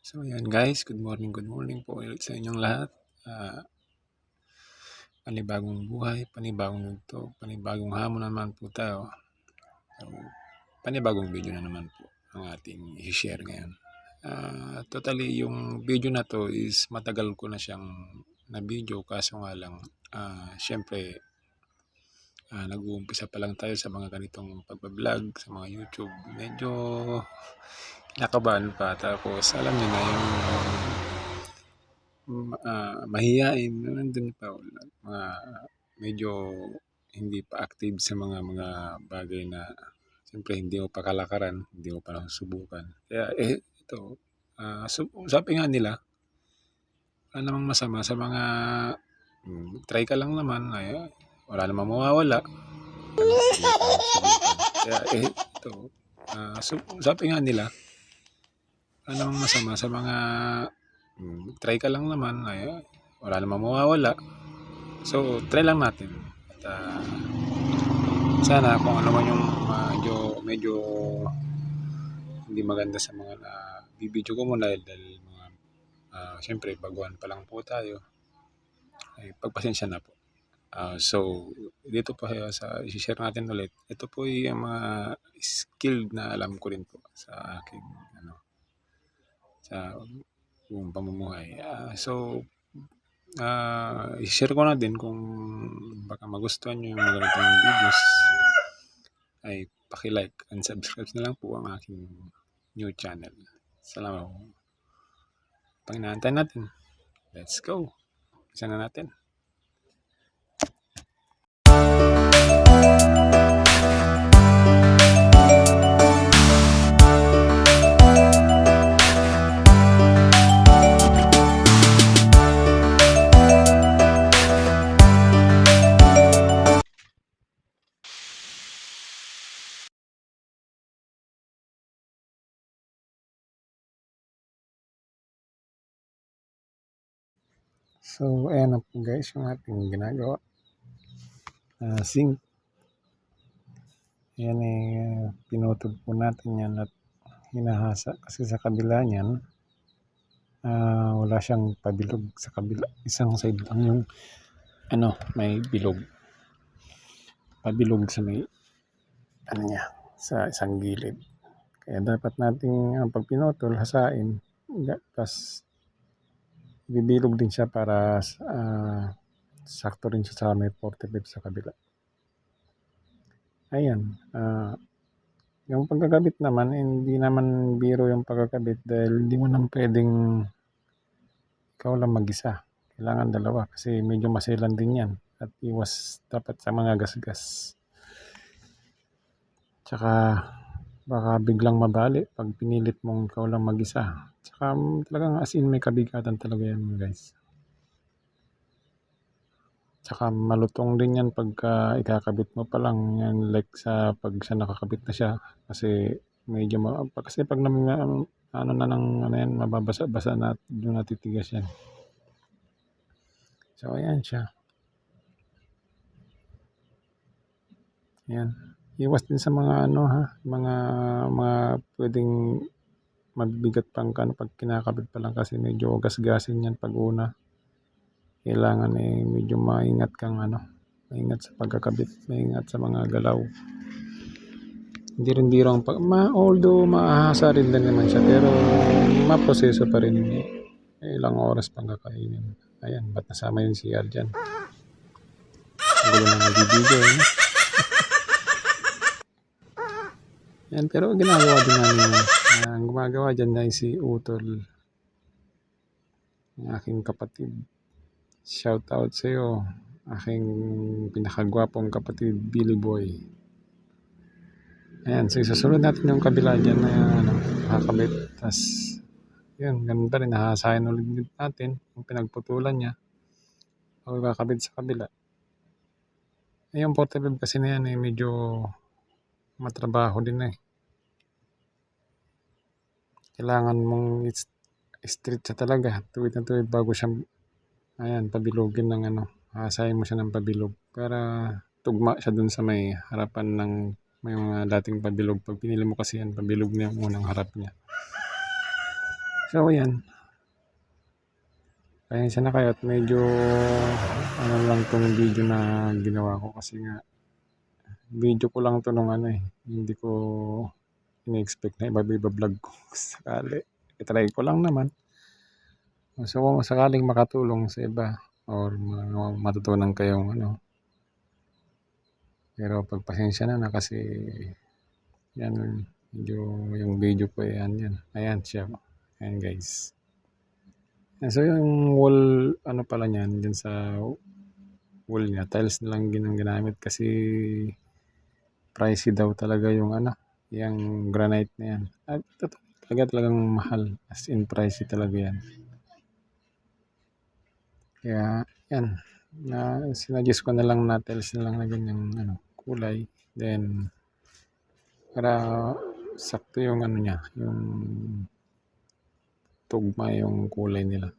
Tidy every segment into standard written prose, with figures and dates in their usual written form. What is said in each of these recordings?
So ayan guys, good morning po ulit sa inyong lahat. Panibagong buhay, panibagong yugto, panibagong hamon naman po tayo. So, panibagong video na naman po ang ating i-share ngayon. Totally yung video na to is matagal ko na siyang na video kaso nga lang syempre nag-uumpisa pa lang tayo sa mga ganitong pagbablog sa mga YouTube. Medyo nakabahan pa, tapos alam niyo na yung mahiyain, nandun pa mga medyo hindi pa active sa mga bagay na siyempre hindi mo pa kalakaran, hindi mo pa nasusubukan. Kaya ito, sabi nga nila, wala namang masama sa mga try ka lang naman, ay wala namang mawawala. Kaya ito, sabi nga nila, wala namang masama sa mga try ka lang naman, ay wala namang mawawala. So, try lang natin. At sana kung ano man yung medyo hindi maganda sa mga bibidyo ko muna dahil mga syempre baguhan pa lang po tayo, ay pagpasensya na po. So, dito po sa i-share natin ulit. Ito po yung mga skill na alam ko rin po sa aking sa buong pamumuhay. I-share ko na din kung baka magustuhan nyo yung mga ganitong videos, ay paki-like and subscribe na lang po ang aking new channel. Salamat po. Panginaantay natin. Let's go. Isa na natin. So, ayan na po guys yung ating ginagawa. Sink. Ayan pinutol po natin yan at hinahasa kasi sa kabila niyan wala siyang pabilog sa kabila. Isang side lang yung may bilog. Pabilog sa may niya, sa isang gilid. Kaya dapat nating pag pinutol, hasain. Tapos bibilog din siya para sakto rin siya sa may 45 sa kabila. Ayan. Yung pagkakabit naman, hindi naman biro yung pagkakabit dahil hindi mo naman pwedeng ikaw lang mag-isa. Kailangan dalawa kasi medyo maselan din yan at iwas dapat sa mga gasgas. Tsaka baka biglang mabali pag pinilit mong ikaw lang mag-isa. Tsaka talagang as in may kabigatan talaga yan guys. Tsaka malutong din yan pagka ikakabit mo pa lang yan, like sa pag siya nakakabit na siya kasi medyo kasi pag yan, mababasa-basa na doon natitigas yan. So ayan siya. Ayan. Iwas din sa mga mga pwedeng mabibigat pang pag kinakabit pa lang kasi medyo gasgasin yan pag una. Kailangan medyo maingat kang maingat sa pagkakabit, maingat sa mga galaw. Hindi rin biro ang although maahasa rin lang naman siya pero maproseso pa rin. Ilang oras pang kakainin. Ayan, ba't nasama yung CR dyan? Ang gulo na nagbibigay. Yan, pero ginagawa din namin ang gumagawa dyan ay si Utol, ang aking kapatid. Shout out sa iyo, aking pinakagwapong kapatid, Billy Boy. Ayan, so isusunod natin yung kabila dyan na nakakabit. Tapos, yun, ganda rin, nahasayan ulit natin yung pinagputulan niya. Pag kakabit sa kabila. Yung 45 kasi na yan medyo matrabaho din Kailangan mong straight siya talaga, tuwid na tuwid bago siya pabilogin ng hasayin mo siya ng pabilog para tugma siya dun sa may harapan ng may mga dating pabilog. Pag pinili mo kasi yan, pabilog na yung unang harap niya. So yan, pasensya na kayo at medyo ano lang tong video na ginawa ko kasi nga video ko lang to nung ano eh, hindi ko ini-expect na iba-vlog ko sakali. I-try ko lang naman. So kung sakaling makatulong sa iba or matutunan kayong ano, pero pagpasensya na kasi yan, medyo yung video ko yan, ayan siya, ayan guys. So yung wall ano pala niyan dyan sa wall niya, tiles na lang ginamit kasi pricey daw talaga yung ano, yung granite na yan. At talagang mahal, as in pricey talaga yan. Kaya yan, na sinuggest ko na lang na tiles na lang na ganyang ano, kulay. Then para sakto yung ano niya, yung tugma yung kulay nila.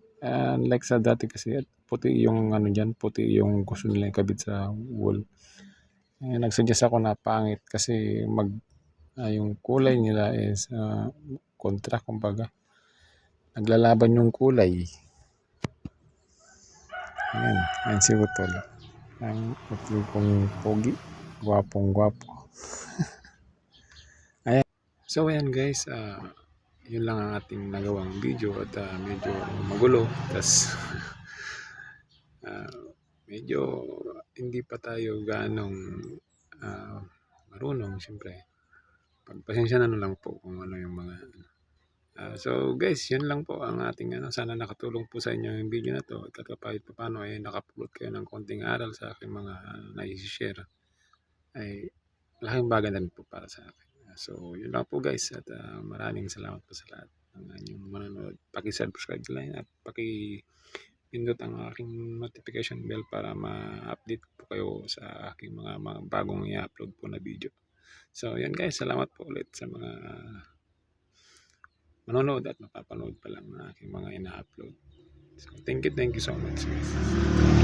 Like sa dati kasi puti yung ano dyan, puti yung gusto nila ikabit sa wall. Nagsuggest ako na pangit kasi yung kulay nila is kontra, kumbaga naglalaban yung kulay. Ayan si Utol, ang utol kong pogi, gwapong gwapo. Ayan, so ayan guys, yun lang ang ating nagawang video at medyo magulo, tas medyo hindi pa tayo ganong marunong. Siyempre pagpasensya na lang po kung ano yung mga so guys, yun lang po ang ating ano, sana nakatulong po sa inyo yung video na to at kahit pa paano ay nakapulot kayo ng konting aral sa aking mga nai-share, ay laking bagay na rin po para sa akin. So yun lang po guys at maraming salamat po sa lahat ng inyong manonood. Paki-subscribe lang at pindot ang aking notification bell para ma-update po kayo sa aking mga bagong i-upload po na video. So yan guys, salamat po ulit sa mga manonood at mapapanood pa lang ng aking mga ina-upload. So thank you so much guys.